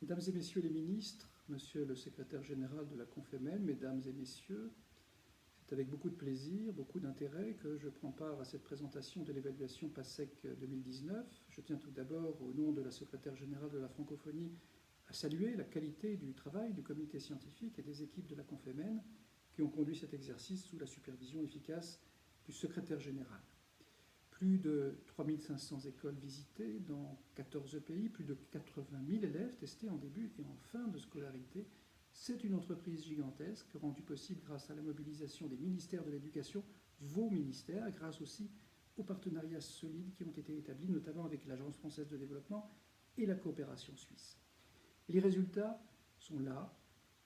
Mesdames et messieurs les ministres, monsieur le secrétaire général de la Confémen, mesdames et messieurs, c'est avec beaucoup de plaisir, beaucoup d'intérêt que je prends part à cette présentation de l'évaluation PASSEC 2019. Je tiens tout d'abord, au nom de la secrétaire générale de la francophonie, à saluer la qualité du travail du comité scientifique et des équipes de la Confémen qui ont conduit cet exercice sous la supervision efficace du secrétaire général. Plus de 3500 écoles visitées dans 14 pays, plus de 80 000 élèves testés en début et en fin de scolarité. C'est une entreprise gigantesque rendue possible grâce à la mobilisation des ministères de l'Éducation, vos ministères, grâce aussi aux partenariats solides qui ont été établis, notamment avec l'Agence française de développement et la coopération suisse. Et les résultats sont là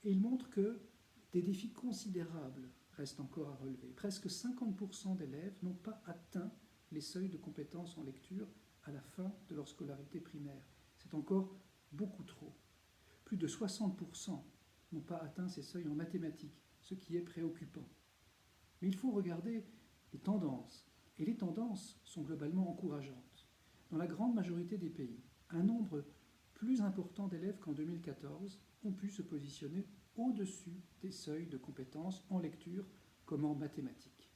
et ils montrent que des défis considérables restent encore à relever. Presque 50% d'élèves n'ont pas atteint les seuils de compétences en lecture à la fin de leur scolarité primaire. C'est encore beaucoup trop. Plus de 60% n'ont pas atteint ces seuils en mathématiques, ce qui est préoccupant. Mais il faut regarder les tendances, et les tendances sont globalement encourageantes. Dans la grande majorité des pays, un nombre plus important d'élèves qu'en 2014 ont pu se positionner au-dessus des seuils de compétences en lecture comme en mathématiques.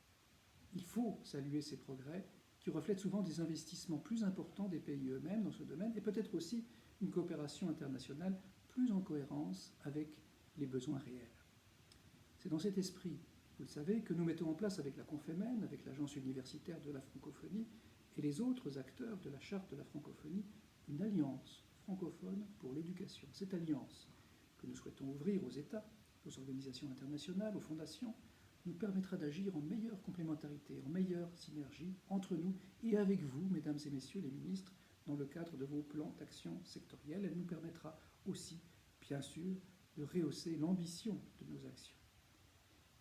Il faut saluer ces progrès qui reflètent souvent des investissements plus importants des pays eux-mêmes dans ce domaine et peut-être aussi une coopération internationale plus en cohérence avec les besoins réels. C'est dans cet esprit, vous le savez, que nous mettons en place avec la Confémen, avec l'Agence universitaire de la francophonie et les autres acteurs de la Charte de la francophonie, une alliance francophone pour l'éducation. Cette alliance que nous souhaitons ouvrir aux États, aux organisations internationales, aux fondations, nous permettra d'agir en meilleure complémentarité, en meilleure synergie entre nous et avec vous, mesdames et messieurs les ministres, dans le cadre de vos plans d'action sectoriels. Elle nous permettra aussi, bien sûr, de rehausser l'ambition de nos actions.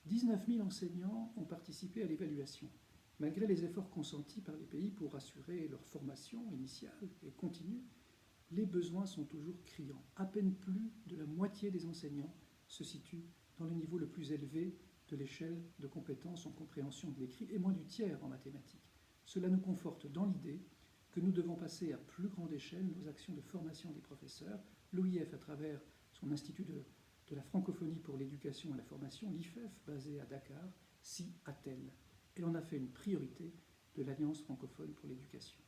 19 000 enseignants ont participé à l'évaluation, malgré les efforts consentis par les pays pour assurer leur formation initiale et continue. Les besoins sont toujours criants. À peine plus de la moitié des enseignants se situent dans le niveau le plus élevé de l'échelle de compétences en compréhension de l'écrit et moins du tiers en mathématiques. Cela nous conforte dans l'idée que nous devons passer à plus grande échelle nos actions de formation des professeurs. L'OIF, à travers son Institut de la francophonie pour l'éducation et la formation, l'IFEF, basé à Dakar, s'y attelle. Elle en a fait une priorité de l'Alliance francophone pour l'éducation.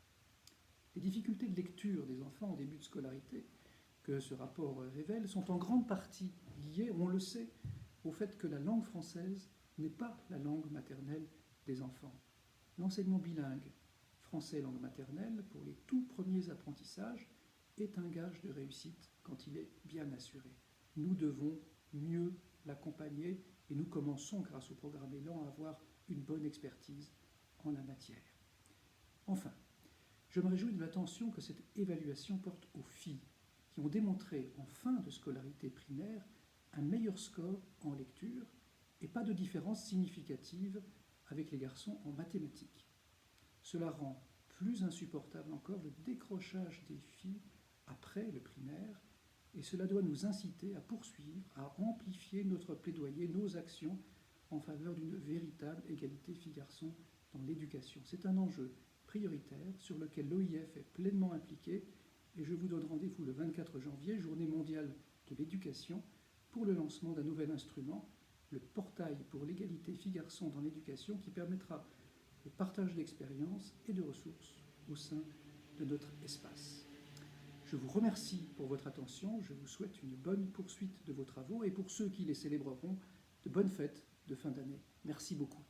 Les difficultés de lecture des enfants en début de scolarité que ce rapport révèle sont en grande partie liées, on le sait, au fait que la langue française n'est pas la langue maternelle des enfants. L'enseignement bilingue français langue maternelle pour les tout premiers apprentissages est un gage de réussite quand il est bien assuré. Nous devons mieux l'accompagner et nous commençons, grâce au programme Élan, à avoir une bonne expertise en la matière. Enfin, je me réjouis de l'attention que cette évaluation porte aux filles qui ont démontré en fin de scolarité primaire un meilleur score en lecture et pas de différence significative avec les garçons en mathématiques. Cela rend plus insupportable encore le décrochage des filles après le primaire et cela doit nous inciter à poursuivre, à amplifier notre plaidoyer, nos actions en faveur d'une véritable égalité filles-garçons dans l'éducation. C'est un enjeu prioritaire sur lequel l'OIF est pleinement impliqué et je vous donne rendez-vous le 24 janvier, journée mondiale de l'éducation, pour le lancement d'un nouvel instrument, le portail pour l'égalité filles-garçons dans l'éducation, qui permettra le partage d'expériences et de ressources au sein de notre espace. Je vous remercie pour votre attention, je vous souhaite une bonne poursuite de vos travaux et pour ceux qui les célébreront, de bonnes fêtes de fin d'année. Merci beaucoup.